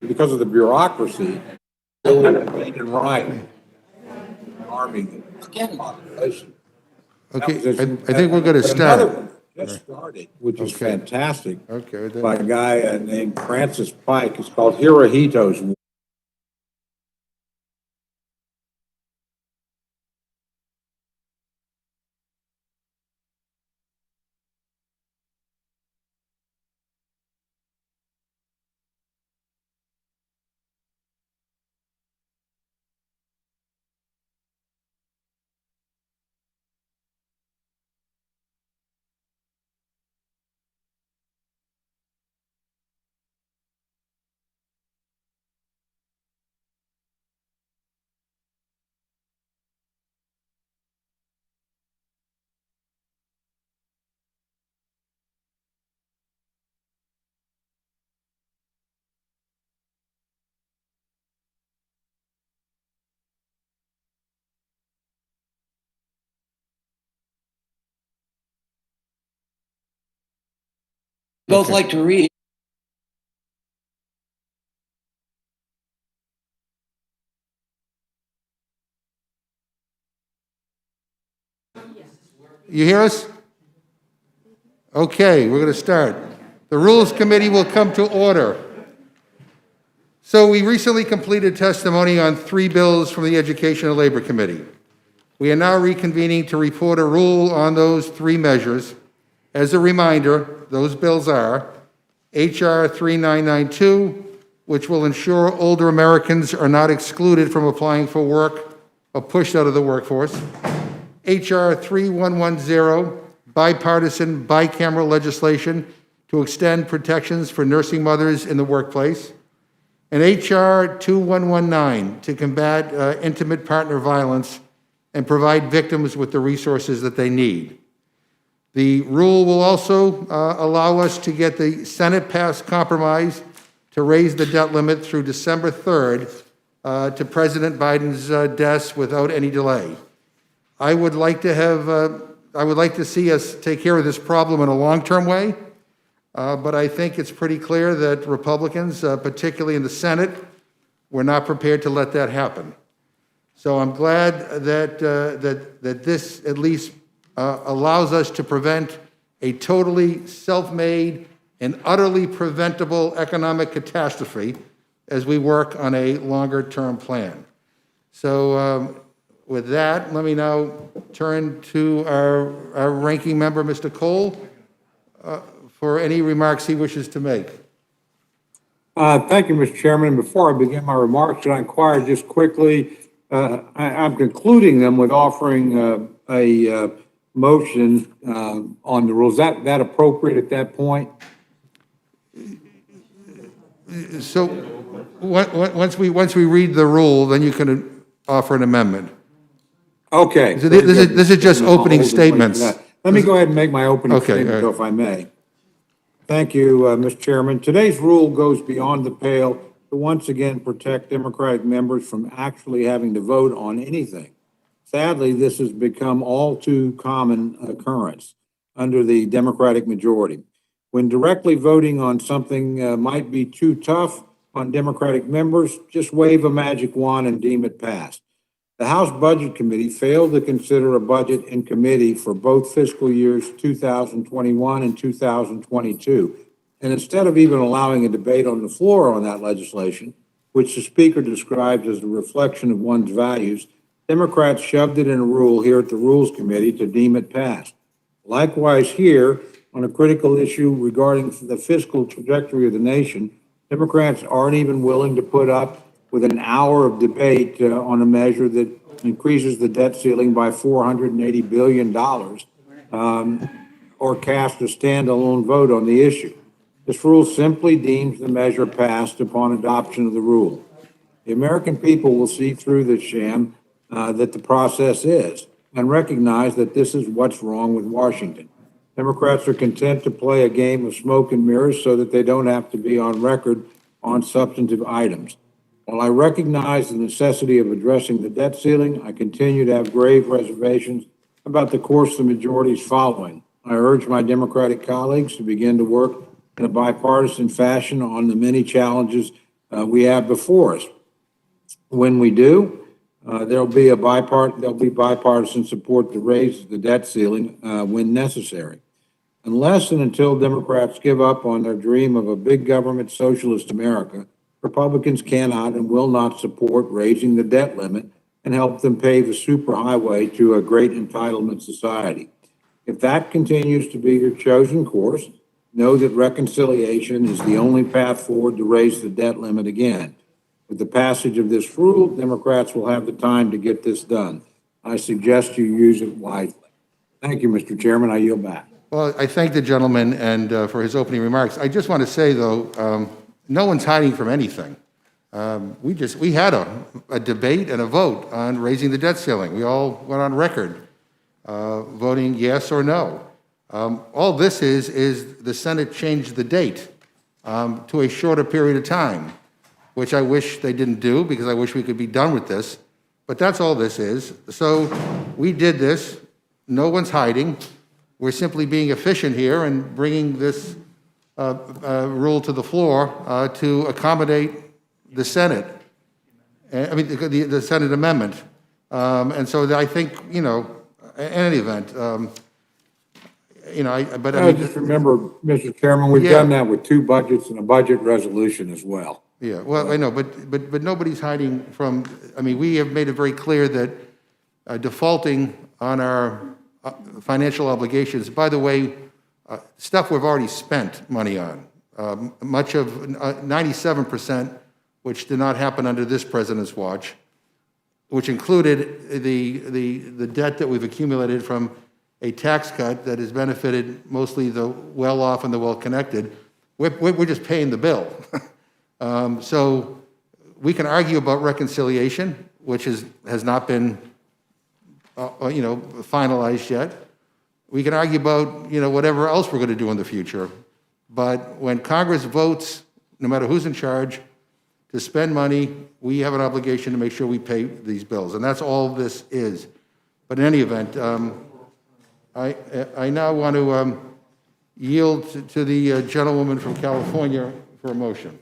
because of the bureaucracy, they wouldn't read and write. Army population. Okay, I think we're going to Another start. one just started, which is Okay. fantastic, Okay. by a guy named Francis Pike. It's called Hirohito's War. Both like to read. You hear us? Okay, we're going to start. The Rules Committee will come to order. So we recently completed testimony on 3 bills from the Education and Labor Committee. We are now reconvening to report a rule on those 3 measures. As a reminder, those bills are H.R. 3992, which will ensure older Americans are not excluded from applying for work or pushed out of the workforce. H.R. 3110, bipartisan, bicameral legislation to extend protections for nursing mothers in the workplace. And H.R. 2119 to combat intimate partner violence and provide victims with the resources that they need. The rule will also allow us to get the Senate-passed compromise to raise the debt limit through December 3rd to President Biden's desk without any delay. I would like to see us take care of this problem in a long-term way, but I think it's pretty clear that Republicans, particularly in the Senate, were not prepared to let that happen. So I'm glad that this at least allows us to prevent a totally self-made and utterly preventable economic catastrophe as we work on a longer-term plan. So with that, let me now turn to our ranking member, Mr. Cole, for any remarks he wishes to make. Thank you, Mr. Chairman. Before I begin my remarks, should I inquire just quickly, I'm concluding them with offering a motion on the rules. Is that appropriate at that point? So once we read the rule, then you can offer an amendment. Okay. So this is just opening statements. Let me go ahead and make my opening statement, right. if I may. Thank you, Mr. Chairman. Today's rule goes beyond the pale to once again protect Democratic members from actually having to vote on anything. Sadly, this has become all too common occurrence under the Democratic majority. When directly voting on something might be too tough on Democratic members, just wave a magic wand and deem it passed. The House Budget Committee failed to consider a budget in committee for both fiscal years 2021 and 2022. And instead of even allowing a debate on the floor on that legislation, which the Speaker describes as a reflection of one's values, Democrats shoved it in a rule here at the Rules Committee to deem it passed. Likewise here, on a critical issue regarding the fiscal trajectory of the nation, Democrats aren't even willing to put up with an hour of debate on a measure that increases the debt ceiling by $480 billion or cast a standalone vote on the issue. This rule simply deems the measure passed upon adoption of the rule. The American people will see through the sham that the process is and recognize that this is what's wrong with Washington. Democrats are content to play a game of smoke and mirrors so that they don't have to be on record on substantive items. While I recognize the necessity of addressing the debt ceiling, I continue to have grave reservations about the course the majority is following. I urge my Democratic colleagues to begin to work in a bipartisan fashion on the many challenges we have before us. When we do, there'll be bipartisan support to raise the debt ceiling when necessary. Unless and until Democrats give up on their dream of a big government socialist America, Republicans cannot and will not support raising the debt limit and help them pave a superhighway to a great entitlement society. If that continues to be your chosen course, know that reconciliation is the only path forward to raise the debt limit again. With the passage of this rule, Democrats will have the time to get this done. I suggest you use it wisely. Thank you, Mr. Chairman. I yield back. Well, I thank the gentleman and for his opening remarks. I just want to say, though, no one's hiding from anything. We had a debate and a vote on raising the debt ceiling. We all went on record voting yes or no. All this is the Senate changed the date to a shorter period of time, which I wish they didn't do because I wish we could be done with this. But that's all this is. So we did this. No one's hiding. We're simply being efficient here and bringing this rule to the floor to accommodate the Senate. The Senate amendment. And so I think, in any event, I just remember, Mr. Chairman, we've done that with two budgets and a budget resolution as well. Yeah, well, I know, but nobody's hiding from, we have made it very clear that defaulting on our financial obligations, by the way, stuff we've already spent money on, much of 97%, which did not happen under this president's watch, which included the debt that we've accumulated from a tax cut that has benefited mostly the well-off and the well-connected. We're just paying the bill. So we can argue about reconciliation, which has not been finalized yet. We can argue about, whatever else we're going to do in the future. But when Congress votes, no matter who's in charge, to spend money, we have an obligation to make sure we pay these bills. And that's all this is. But in any event, I now want to yield to the gentlewoman from California for a motion.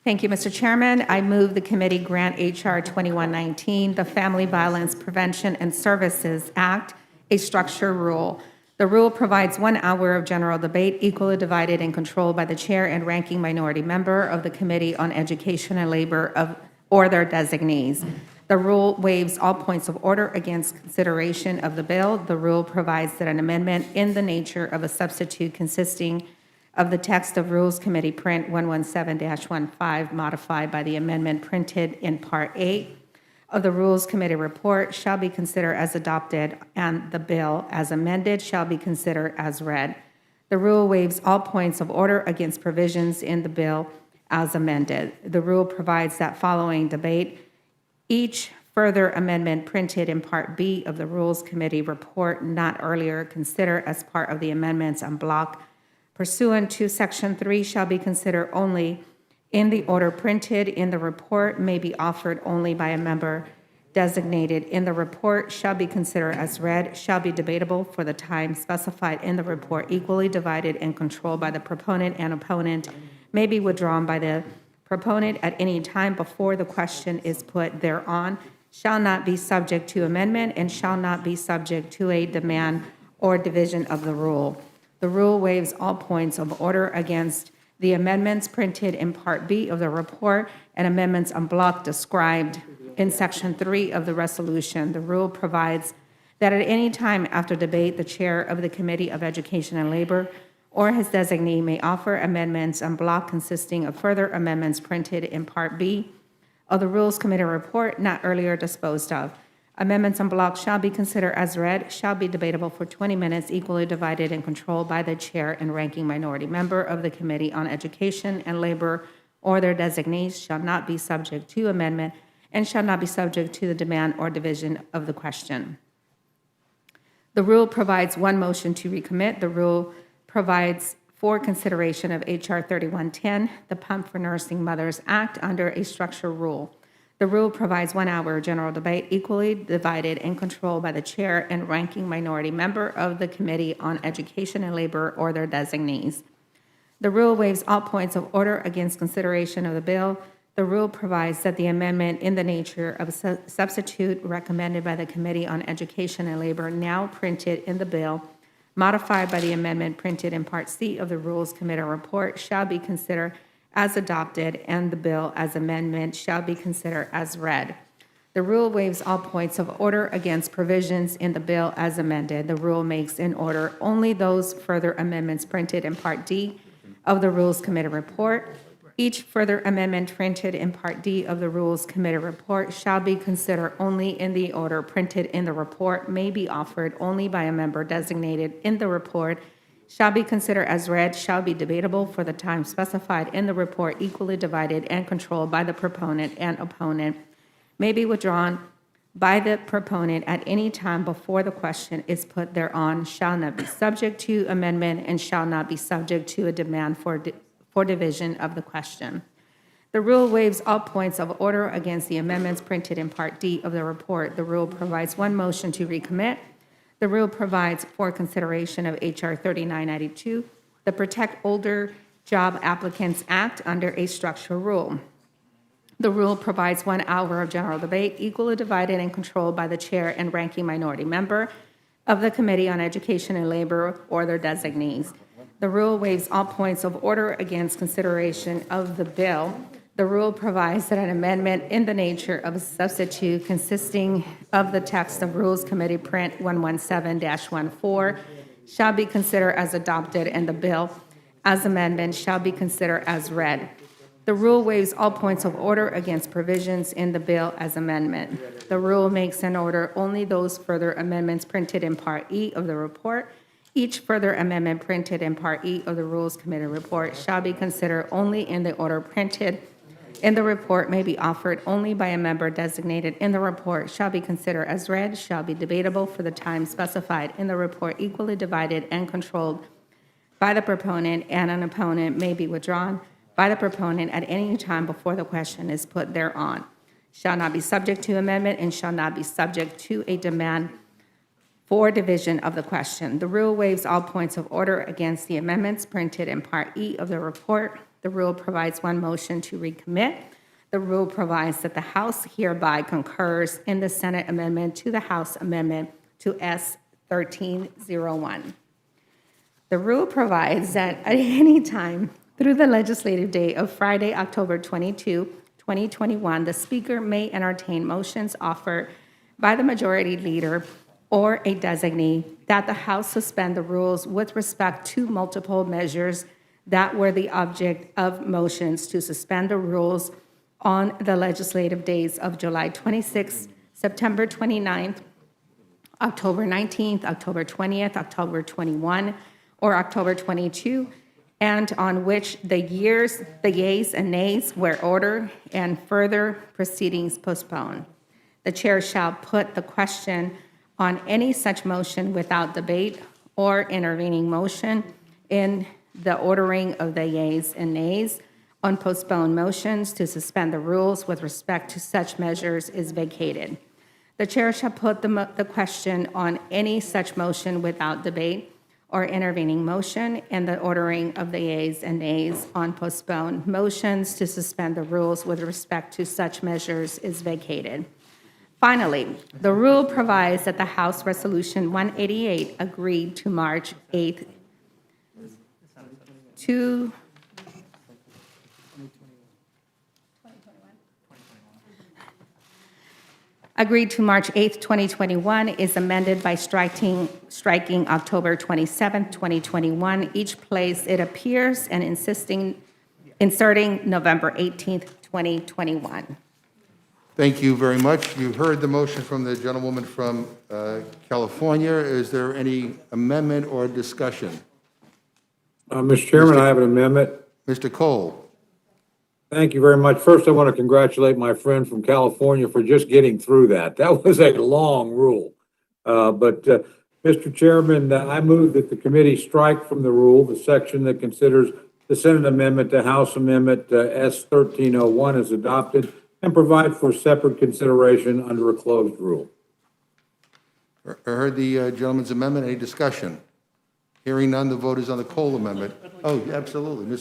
Thank you, Mr. Chairman. I move the committee grant H.R. 2119, the Family Violence Prevention and Services Act, a structure rule. The rule provides 1 hour of general debate, equally divided and controlled by the chair and ranking minority member of the Committee on Education and Labor or their designees. The rule waives all points of order against consideration of the bill. The rule provides that an amendment in the nature of a substitute consisting of the text of Rules Committee Print 117-15 modified by the amendment printed in Part 8 of the Rules Committee report shall be considered as adopted, and the bill as amended shall be considered as read. The rule waives all points of order against provisions in the bill as amended. The rule provides that following debate, each further amendment printed in Part B of the Rules Committee report not earlier considered as part of the amendments en bloc pursuant to Section 3 shall be considered only in the order printed in the report, may be offered only by a member designated in the report, shall be considered as read, shall be debatable for the time specified in the report, equally divided and controlled by the proponent and opponent, may be withdrawn by the proponent at any time before the question is put thereon, shall not be subject to amendment, and shall not be subject to a demand or division of the rule. The rule waives all points of order against the amendments printed in Part B of the report and amendments en bloc described in Section 3 of the resolution. The rule provides that at any time after debate, the chair of the Committee of Education and Labor or his designee may offer amendments en bloc consisting of further amendments printed in Part B of the Rules Committee report not earlier disposed of. Amendments en bloc shall be considered as read, shall be debatable for 20 minutes, equally divided and controlled by the chair and ranking minority member of the Committee on Education and Labor or their designees, shall not be subject to amendment, and shall not be subject to the demand or division of the question. The rule provides one motion to recommit. The rule provides for consideration of H.R. 3110, the Pump for Nursing Mothers Act, under a structure rule. The rule provides 1 hour general debate, equally divided and controlled by the chair and ranking minority member of the Committee on Education and Labor or their designees. The rule waives all points of order against consideration of the bill. The rule provides that the amendment in the nature of a substitute recommended by the Committee on Education and Labor, now printed in the bill, modified by the amendment printed in Part C of the Rules Committee report, shall be considered as adopted, and the bill as amendment shall be considered as read. The rule waives all points of order against provisions in the bill as amended. The rule makes in order only those further amendments printed in Part D of the Rules Committee report. Each further amendment printed in Part D of the Rules Committee report shall be considered only in the order printed in the report, may be offered only by a member designated in the report, shall be considered as read, shall be debatable for the time specified in the report, equally divided and controlled by the proponent and opponent, may be withdrawn by the proponent at any time before the question is put thereon, shall not be subject to amendment, and shall not be subject to a demand for division of the question. The rule waives all points of order against the amendments printed in Part D of the report. The rule provides one motion to recommit. The rule provides for consideration of H.R. 3992, the Protect Older Job Applicants Act, under a structural rule. The rule provides 1 hour of general debate, equally divided and controlled by the chair and ranking minority member of the Committee on Education and Labor or their designees. The rule waives all points of order against consideration of the bill. The rule provides that an amendment in the nature of a substitute consisting of the text of Rules Committee Print 117-14 shall be considered as adopted, and the bill as amendment shall be considered as read. The rule waives all points of order against provisions in the bill as amendment. The rule makes in order only those further amendments printed in Part E of the report. Each further amendment printed in Part E of the Rules Committee report shall be considered only in the order printed in the report, may be offered only by a member designated in the report, shall be considered as read, shall be debatable for the time specified in the report, equally divided and controlled by the proponent, and an opponent may be withdrawn by the proponent at any time before the question is put thereon, shall not be subject to amendment, and shall not be subject to a demand for division of the question. The rule waives all points of order against the amendments printed in Part E of the report. The rule provides one motion to recommit. The rule provides that the House hereby concurs in the Senate amendment to the House amendment to S. 1301. The rule provides that at any time through the legislative day of Friday, October 22, 2021, the Speaker may entertain motions offered by the Majority Leader or a designee that the House suspend the rules with respect to multiple measures that were the object of motions to suspend the rules on the legislative days of July 26th, September 29th, October 19th, October 20th, October 21, or October 22, and on which the yeas and nays were ordered and further proceedings postponed. The chair shall put the question on any such motion without debate or intervening motion in the ordering of the yeas and nays on postponed motions to suspend the rules with respect to such measures is vacated. The chair shall put the question on any such motion without debate or intervening motion in the ordering of the yeas and nays on postponed motions to suspend the rules with respect to such measures is vacated. Finally, the rule provides that the House Resolution 188 agreed to March 8th agreed to March 8th, 2021, is amended by striking October 27th, 2021, each place it appears, and inserting November 18th, 2021. Thank you very much. You heard the motion from the gentlewoman from California. Is there any amendment or discussion? Mr. Chairman, I have an amendment. Mr. Cole. Thank you very much. First, I want to congratulate my friend from California for just getting through that. That was a long rule. Mr. Chairman, I move that the committee strike from the rule the section that considers the Senate amendment to House Amendment S. 1301 as adopted and provide for separate consideration under a closed rule. I heard the gentleman's amendment. Any discussion? Hearing none, the vote is on the Cole Amendment. Oh, absolutely.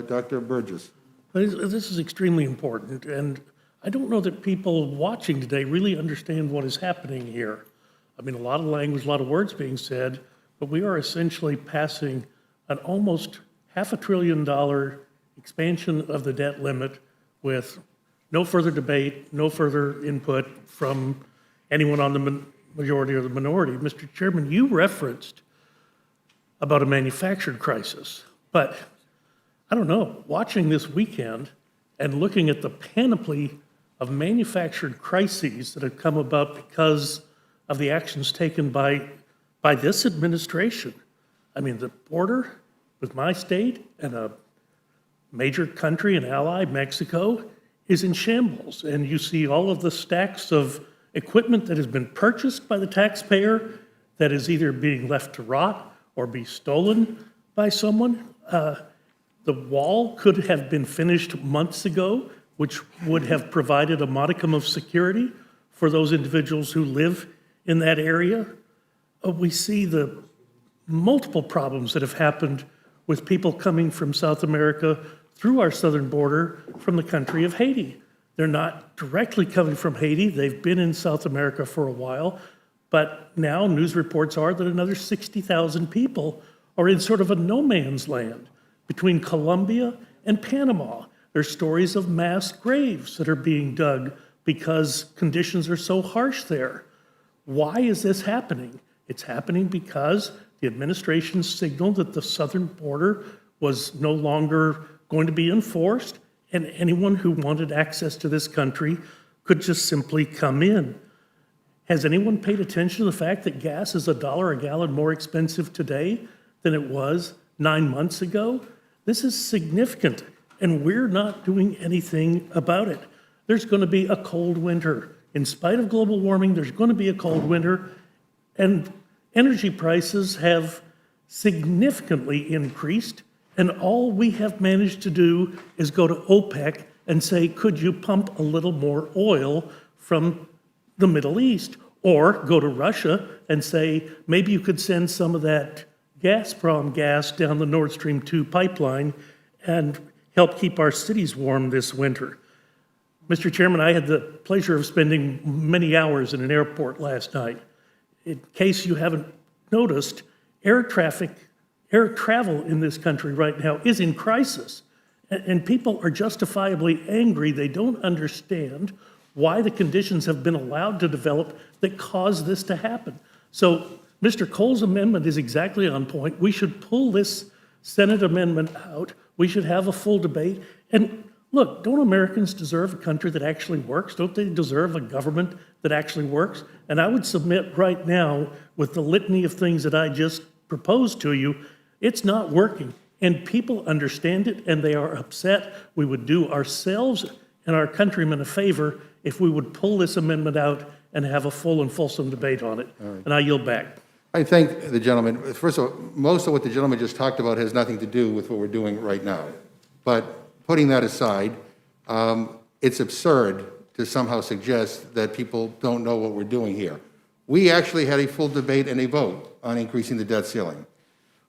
Dr. Burgess. This is extremely important, and I don't know that people watching today really understand what is happening here. I mean, a lot of language, a lot of words being said, but we are essentially passing an almost $500 billion expansion of the debt limit with no further debate, no further input from anyone on the majority or the minority. Mr. Chairman, you referenced about a manufactured crisis, but I don't know, watching this weekend and looking at the panoply of manufactured crises that have come about because of the actions taken by this administration. I mean, the border with my state and a major country and ally, Mexico, is in shambles. And you see all of the stacks of equipment that has been purchased by the taxpayer that is either being left to rot or be stolen by someone. The wall could have been finished months ago, which would have provided a modicum of security for those individuals who live in that area. We see the multiple problems that have happened with people coming from South America through our southern border from the country of Haiti. They're not directly coming from Haiti. They've been in South America for a while, but now news reports are that another 60,000 people are in sort of a no man's land between Colombia and Panama. There's stories of mass graves that are being dug because conditions are so harsh there. Why is this happening? It's happening because the administration signaled that the southern border was no longer going to be enforced, and anyone who wanted access to this country could just simply come in. Has anyone paid attention to the fact that gas is $1 a gallon more expensive today than it was 9 months ago? This is significant, and we're not doing anything about it. There's going to be a cold winter. In spite of global warming, there's going to be a cold winter, and energy prices have significantly increased, and all we have managed to do is go to OPEC and say, could you pump a little more oil from the Middle East? Or go to Russia and say, maybe you could send some of that Gazprom gas down the Nord Stream 2 pipeline and help keep our cities warm this winter. Mr. Chairman, I had the pleasure of spending many hours in an airport last night. In case you haven't noticed, air travel in this country right now is in crisis. And people are justifiably angry. They don't understand why the conditions have been allowed to develop that caused this to happen. So Mr. Cole's amendment is exactly on point. We should pull this Senate amendment out. We should have a full debate. And look, don't Americans deserve a country that actually works? Don't they deserve a government that actually works? And I would submit right now, with the litany of things that I just proposed to you, it's not working. And people understand it, and they are upset. We would do ourselves and our countrymen a favor if we would pull this amendment out and have a full and fulsome debate on it. Right. And I yield back. I thank the gentleman. First of all, most of what the gentleman just talked about has nothing to do with what we're doing right now. But putting that aside, it's absurd to somehow suggest that people don't know what we're doing here. We actually had a full debate and a vote on increasing the debt ceiling.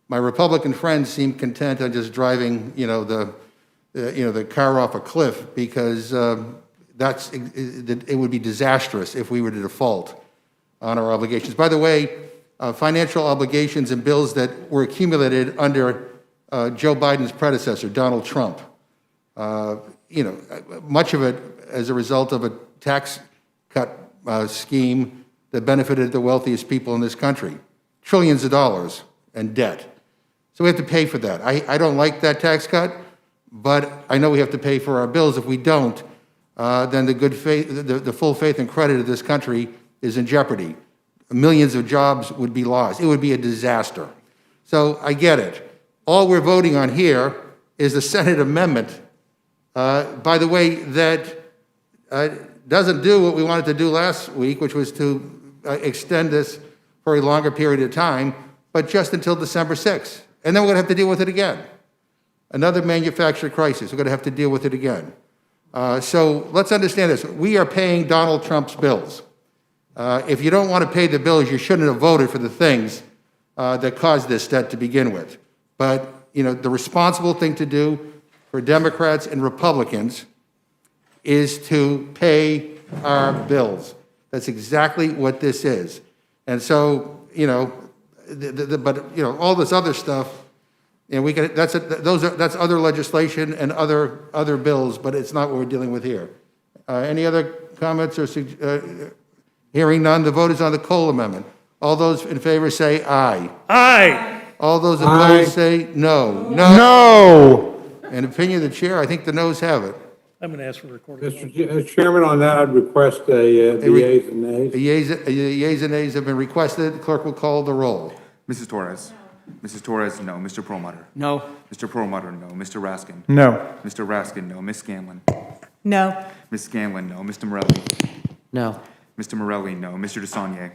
My Republican friends seem content on just driving, the car off a cliff because it would be disastrous if we were to default on our obligations. By the way, financial obligations and bills that were accumulated under Joe Biden's predecessor, Donald Trump. Much of it as a result of a tax cut scheme that benefited the wealthiest people in this country. Trillions of dollars in debt. So we have to pay for that. I don't like that tax cut, but I know we have to pay for our bills. If we don't, then the good faith, the full faith and credit of this country is in jeopardy. Millions of jobs would be lost. It would be a disaster. So I get it. All we're voting on here is the Senate amendment, by the way, that doesn't do what we wanted to do last week, which was to extend this for a longer period of time, but just until December 6th. And then we're going to have to deal with it again. Another manufactured crisis. We're going to have to deal with it again. So let's understand this. We are paying Donald Trump's bills. If you don't want to pay the bills, you shouldn't have voted for the things that caused this debt to begin with. But, you know, the responsible thing to do for Democrats and Republicans is to pay our bills. That's exactly what this is. And so, you know, but, you know, all this other stuff, and we can, that's other legislation and other bills, but it's not what we're dealing with here. Any other comments or hearing none, the vote is on the Cole Amendment. All those in favor say aye. Aye. All those Aye. opposed say no. No. In opinion of the chair, I think the noes have it. I'm going to ask for a recording. Mr. Chairman, on that, I'd request the yeas and nays. The yeas and nays have been requested. The clerk will call the roll. Mrs. Torres. Mrs. Torres, no. Mr. Perlmutter. No. Mr. Perlmutter, no. Mr. Raskin. No. Mr. Raskin, no. Ms. Scanlon. No. Ms. Scanlon, no. Mr. Morelli. No. Mr. Morelli, no. Mr. DeSaulnier.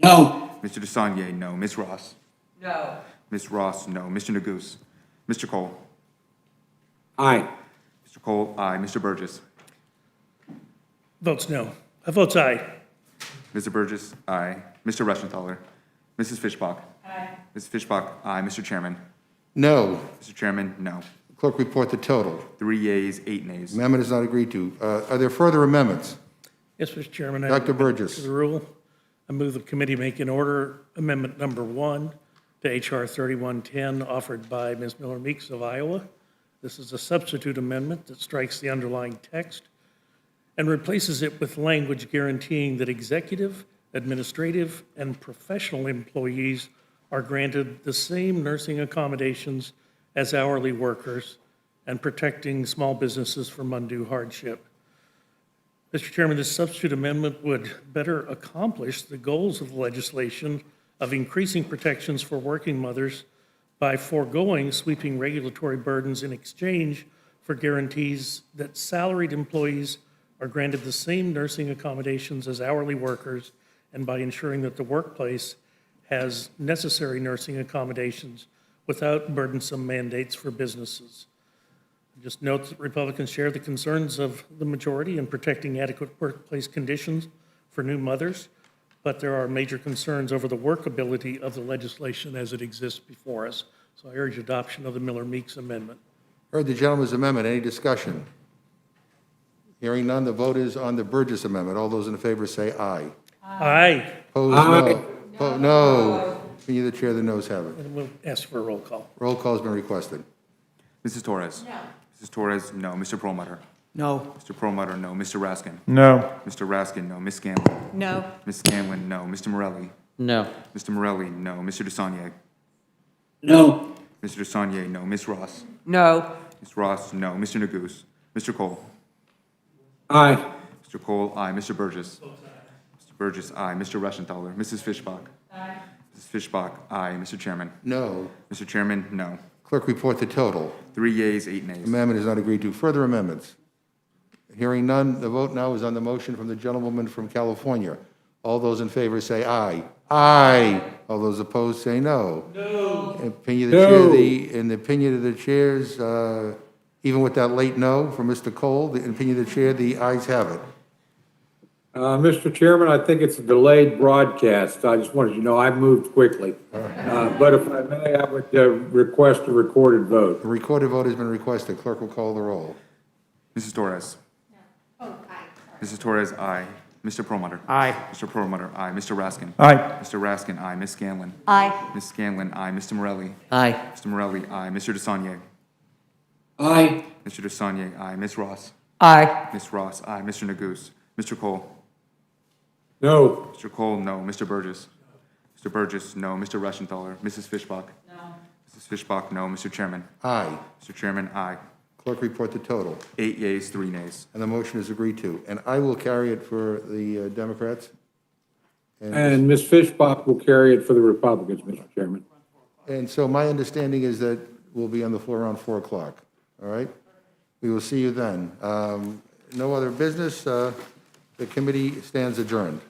No. Mr. DeSaulnier, no. Ms. Ross. No. Ms. Ross, no. Mr. Neguse. Mr. Cole. Aye. Mr. Cole, aye. Mr. Burgess. Votes no. Votes aye. Mr. Burgess, aye. Mr. Reschenthaler. Mrs. Fishbach. Aye. Mrs. Fishbach, aye. Mr. Chairman. No. Mr. Chairman, no. Clerk report the total. 3 yeas, 8 nays. Amendment is not agreed to. Are there further amendments? Yes, Mr. Chairman. Dr. To Burgess. the rule, I move the committee make an order amendment number 1 to H.R. 3110 offered by Ms. Miller Meeks of Iowa. This is a substitute amendment that strikes the underlying text and replaces it with language guaranteeing that executive, administrative, and professional employees are granted the same nursing accommodations as hourly workers and protecting small businesses from undue hardship. Mr. Chairman, this substitute amendment would better accomplish the goals of the legislation of increasing protections for working mothers by foregoing sweeping regulatory burdens in exchange for guarantees that salaried employees are granted the same nursing accommodations as hourly workers, and by ensuring that the workplace has necessary nursing accommodations without burdensome mandates for businesses. Just note that Republicans share the concerns of the majority in protecting adequate workplace conditions for new mothers, but there are major concerns over the workability of the legislation as it exists before us. So I urge adoption of the Miller-Meeks amendment. Heard the gentleman's amendment. Any discussion? Hearing none, the vote is on the Burgess amendment. All those in favor say aye. Aye. Opposed, no. No. Opinion of the chair, the noes have it. And we'll ask for a roll call. Roll call has been requested. Mrs. Torres. No. Mrs. Torres, no. Mr. Perlmutter. No. Mr. Perlmutter, no. Mr. Raskin. No. Mr. Raskin, no. Ms. Scanlon. No. Ms. Scanlon, no. Mr. Morelli. No. Mr. Morelli, no. Mr. DeSaulnier. No. Mr. DeSaulnier, no. Ms. Ross. No. Ms. Ross, no. Mr. Neguse. Mr. Cole. Aye. Mr. Cole, aye. Mr. Burgess. Mr. Burgess, aye. Mr. Reschenthaler. Mrs. Fishbach. Aye. Mrs. Fishbach, aye. Mr. Chairman. No. Mr. Chairman, no. Clerk report the total. 3 yeas, 8 nays. Amendment is not agreed to. Further amendments? Hearing none, the vote now is on the motion from the gentlewoman from California. All those in favor say aye. Aye. All those opposed say no. No. In the opinion of the chairs, even with that late no from Mr. Cole, the opinion of the chair, the ayes have it. Mr. Chairman, I think it's a delayed broadcast. I just wanted you to know I moved quickly. But if I may, I would request a recorded vote. The recorded vote has been requested. Clerk will call the roll. Mrs. Torres. No. Oh, aye. Mrs. Torres, aye. Mr. Perlmutter. Aye. Mr. Perlmutter, aye. Mr. Raskin. Aye. Mr. Raskin, aye. Ms. Scanlon. Aye. Ms. Scanlon, aye. Mr. Morelli. Aye. Mr. Morelli, aye. Mr. DeSaulnier. Aye. Mr. DeSaulnier, aye. Ms. Ross. Aye. Ms. Ross, aye. Mr. Neguse. Mr. Cole. No. Mr. Cole, no. Mr. Burgess. Mr. Burgess, no. Mr. Reschenthaler. Mrs. Fishbach. No. Mrs. Fishbach, no. Mr. Chairman. Aye. Mr. Chairman, aye. Clerk report the total. 8 yeas, 3 nays. And the motion is agreed to. And I will carry it for the Democrats. And Ms. Fishbach will carry it for the Republicans, Mr. Chairman. And so my understanding is that we'll be on the floor around 4 o'clock. All right? We will see you then. No other business. The committee stands adjourned.